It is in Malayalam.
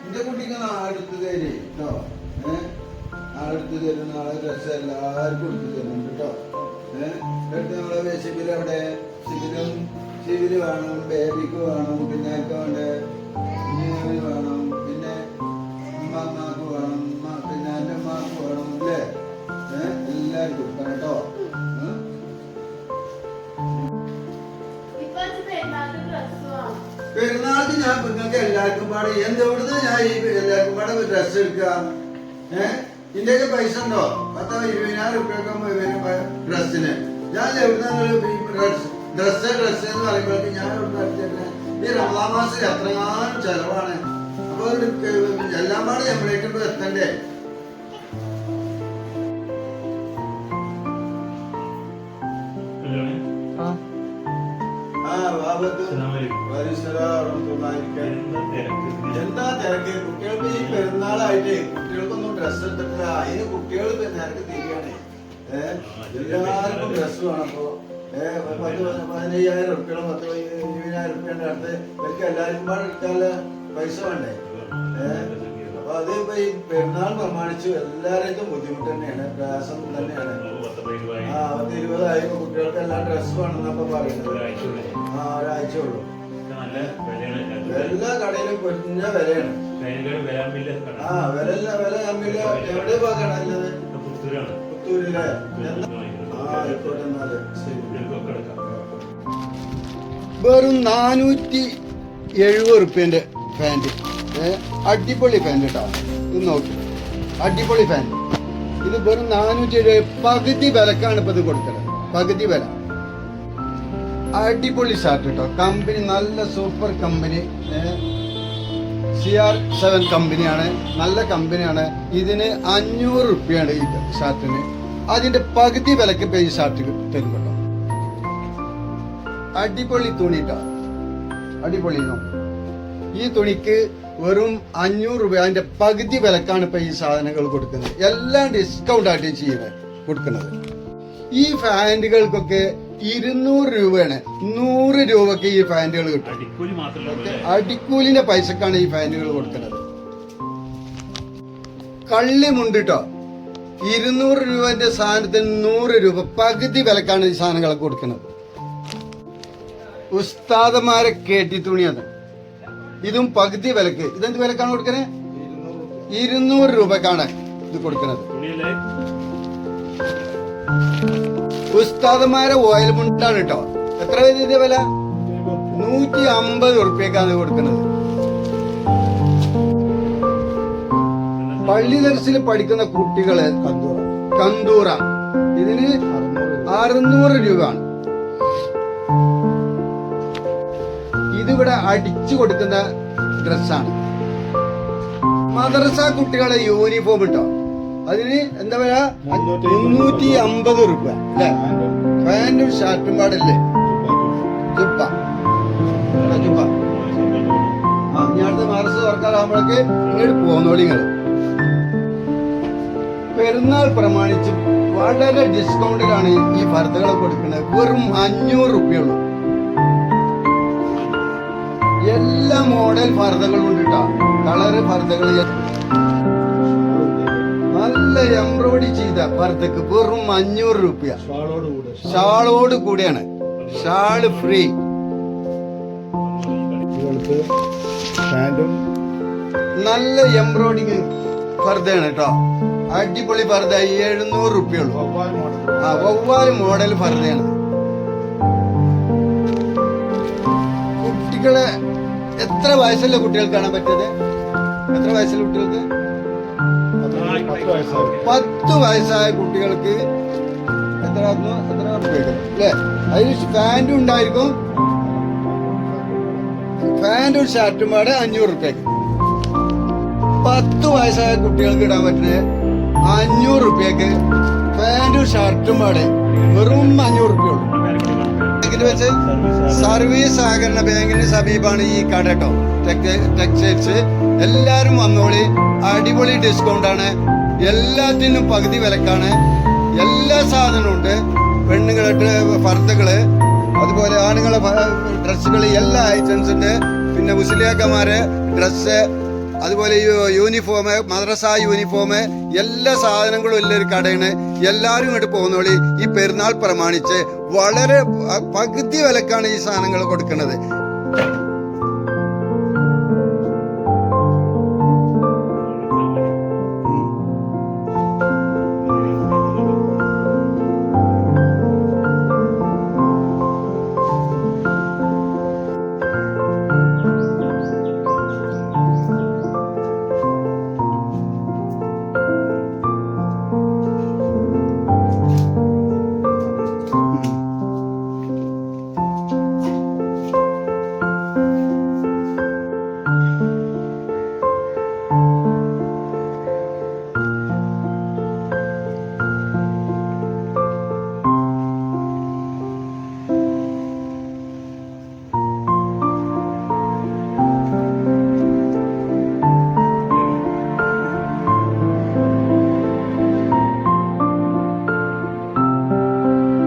എന്റെ കുട്ടിക്ക് നാളെടുത്ത് തരേ കേട്ടോ. നാളെടുത്ത് തരും. നാളെ ഡ്രസ് എല്ലാവർക്കും എടുത്ത് തരുന്നുണ്ട് കേട്ടോ. എടുത്ത് നമ്മളെ ബേസിക്കലി അവിടെ സിവില് വേണം, ബേബിക്ക് വേണം, പിന്നെ വേണ്ടേ കുഞ്ഞുങ്ങൾക്ക് വേണം, പിന്നെ ഉമ്മാക്ക് വേണം, പിന്നെ എൻ്റെ അമ്മക്ക് വേണം അല്ലേ. എല്ലാവർക്കും കൊടുക്കണം കേട്ടോ. പെരുന്നാൾക്ക് ഞാൻ നിങ്ങൾക്ക് എല്ലാവർക്കും പാടെ എന്തെവിടുന്ന് ഞാൻ ഈ എല്ലാവർക്കും പാടെ ഡ്രസ് എടുക്കാം. ഇന്ത്യക്ക് പൈസ ഉണ്ടോ? 10-20,000 റുപ്യൊക്കെ ഡ്രസ്സിന്. ഞാൻ എവിടുന്ന ഡ്രസ് എന്ന് പറയുമ്പോഴേക്ക് ഞാൻ ഈ റമദാൻ മാസം എത്രങ്ങാനും ചെലവാണ്. അപ്പൊ എല്ലാം പാടെ നമ്മളേക്കൊണ്ട് എത്തണ്ടേ. എന്താ തിരക്ക്? കുട്ടികൾക്ക് ഈ പെരുന്നാളായിട്ട് കുട്ടികൾക്കൊന്നും ഡ്രസ് എടുത്തിട്ടില്ല. അതിന് കുട്ടികൾ നേരത്തെ തിരികെയാണ്. എല്ലാവർക്കും ഡ്രസ് വേണം. അപ്പൊ 10-15,000 റുപ്യ 10-20,000 റുപ്യന്റെ അടുത്ത് ഇവർക്ക് എല്ലാവർക്കും പാടെ എടുക്കാനുള്ള പൈസ വേണ്ടേ. അപ്പൊ അത് ഇപ്പൊ ഈ പെരുന്നാൾ പ്രമാണിച്ച് എല്ലാവരും ബുദ്ധിമുട്ട് തന്നെയാണ്, പ്രയാസം തന്നെയാണ്. 10-20,000 കുട്ടികൾക്ക് എല്ലാം ഡ്രസ് വേണമെന്നപ്പോ പറയുന്നത്. ഒരാഴ്ച ഉള്ളൂ. എല്ലാ കടയിലും കുറഞ്ഞ വിലയാണ്. വില കമ്മില്ല. എവിടെ പോകാണല്ലത്? പുത്തൂരിലെ. ആയിക്കോട്ടെ എന്നാല് വെറും 470 റുപ്യന്റെ പാന്റ്. അടിപൊളി പാന്റ് കേട്ടോ. ഇത് നോക്കി, അടിപൊളി പാന്റ്. ഇത് വെറും 470. പകുതി വിലക്കാണ് ഇപ്പൊ ഇത് കൊടുക്കുന്നത്. പകുതി വില. അടിപൊളി ഷർട്ട് കേട്ടോ. കമ്പനി നല്ല സൂപ്പർ കമ്പനി. CR7 കമ്പനിയാണ്. നല്ല കമ്പനിയാണ്. ഇതിന് 500 റുപ്യാണ് ഈ ഷർട്ടിന്. അതിന്റെ പകുതി വിലക്ക് ഇപ്പൊ ഈ ഷർട്ട് തരും കേട്ടോ. അടിപൊളി തുണി കേട്ടോ. അടിപൊളി. ഈ തുണിക്ക് വെറും 500 രൂപ. അതിന്റെ പകുതി വിലക്കാണ് ഇപ്പൊ ഈ സാധനങ്ങൾ കൊടുക്കുന്നത്. എല്ലാം ഡിസ്കൗണ്ട് ആയിട്ട് ചെയ്യുന്നത് കൊടുക്കുന്നത്. ഈ ഫാന്റുകൾക്കൊക്കെ 200 രൂപയാണ്. 100 രൂപക്ക് ഈ ഫാന്റുകൾ കിട്ടും. അടിക്കൂലിന്റെ പൈസക്കാണ് ഈ ഫാന്റുകൾ കൊടുക്കുന്നത്. കള്ളിമുണ്ട് കേട്ടോ. 200 രൂപന്റെ സാധനത്തിന് 100 രൂപ പകുതി വിലക്കാണ് ഈ സാധനങ്ങളൊക്കെ കൊടുക്കുന്നത്. ഉസ്താദന്മാരെ കേട്ടി തുണിയാണ്. ഇതും പകുതി വിലക്ക്. ഇതെന്ത് വിലക്കാണ് കൊടുക്കുന്നത്? 200 രൂപക്കാണ് ഇത് കൊടുക്കുന്നത്. ഉസ്താദന്മാരെ ഓയിൽ മുണ്ടാണ് കേട്ടോ. എത്ര ഇതിന്റെ വില? 150 റുപ്യക്കാണ് കൊടുക്കുന്നത്. പള്ളി ദർസിൽ പഠിക്കുന്ന കുട്ടികള് കന്തൂറ. ഇതിന് 600 രൂപയാണ്. ഇതിവിടെ അടിച്ചു കൊടുക്കുന്ന ഡ്രസ്സാണ്. മദ്രസ കുട്ടികളെ യൂണിഫോം ഇട്ടോ. അതിന് എന്താ പറയാ 350 രൂപ അല്ലെ. പാന്റും ഷർട്ടും പാടല്ലേ. ജുബ്ബ. ഞാൻ അടുത്ത മദ്രസ തുറക്കാറാകുമ്പോഴേക്ക് ഇങ്ങോട്ട് പോന്നോളിങ്ങള്. പെരുന്നാൾ പ്രമാണിച്ച് വളരെ ഡിസ്കൗണ്ടിലാണ് ഈ ഫർദകൾ കൊടുക്കുന്നത്. വെറും 500 റുപ്യുള്ളൂ. എല്ലാ മോഡൽ ഫർദകളും ഉണ്ട് കേട്ടോ. കളറ് ഫർദകൾ നല്ല എംബ്രോയിഡറി ചെയ്ത ഫർദക്ക് വെറും 500 രൂപ. ഷാളോട് കൂടിയാണ്. Shawl free. നല്ല എംബ്രോയിഡിങ് ഫർദയാണ് കേട്ടോ. അടിപൊളി ഫർദ 700 റുപ്യുള്ളൂ. വവ്വാല് മോഡൽ ഫർദയാണ്. കുട്ടികളെ എത്ര വയസ്സുള്ള കുട്ടികൾക്ക് കാണാൻ പറ്റിയത്? എത്ര വയസ്സുള്ള കുട്ടികൾക്ക്? 10 വയസ്സായ കുട്ടികൾക്ക് എത്ര അല്ലേ? അതിന് പാന്റും ഉണ്ടായിരിക്കും. പാന്റും ഷർട്ടും പാടെ 500 റുപ്യക്ക്. 10 വയസ്സായ കുട്ടികൾക്ക് ഇടാൻ പറ്റുന്നത് 500 റുപ്യക്ക്. പാന്റും ഷർട്ടും പാടെ വെറും 500 റുപ്യുള്ളൂ. വെച്ച് സർവീസ് സഹകരണ ബാങ്കിന് സമീപമാണ് ഈ കട കേട്ടോ. ടെക്സ്റ്റൈൽസ്. എല്ലാരും വന്നോളി. അടിപൊളി ഡിസ്കൗണ്ട് ആണ്. എല്ലാത്തിനും പകുതി വിലക്കാണ്. എല്ലാ സാധനവും ഉണ്ട്. പെണ്ണുങ്ങളുടെ ഫർദകള്, അതുപോലെ ആണുങ്ങളെ ഡ്രസ്സുകൾ, എല്ലാ ഐറ്റംസ് ഉണ്ട്. പിന്നെ പിന്നെ മുസ്ലിയാക്കന്മാരെ ഡ്രസ്സ്, അതുപോലെ യൂണിഫോം, മദ്രസ യൂണിഫോം, എല്ലാ സാധനങ്ങളും ഉള്ള ഒരു കടയാണ്. എല്ലാവരും ഇങ്ങോട്ട് പോകുന്നോളി. ഈ പെരുന്നാൾ പ്രമാണിച്ച് വളരെ പകുതി വിലക്കാണ് ഈ സാധനങ്ങൾ കൊടുക്കുന്നത്.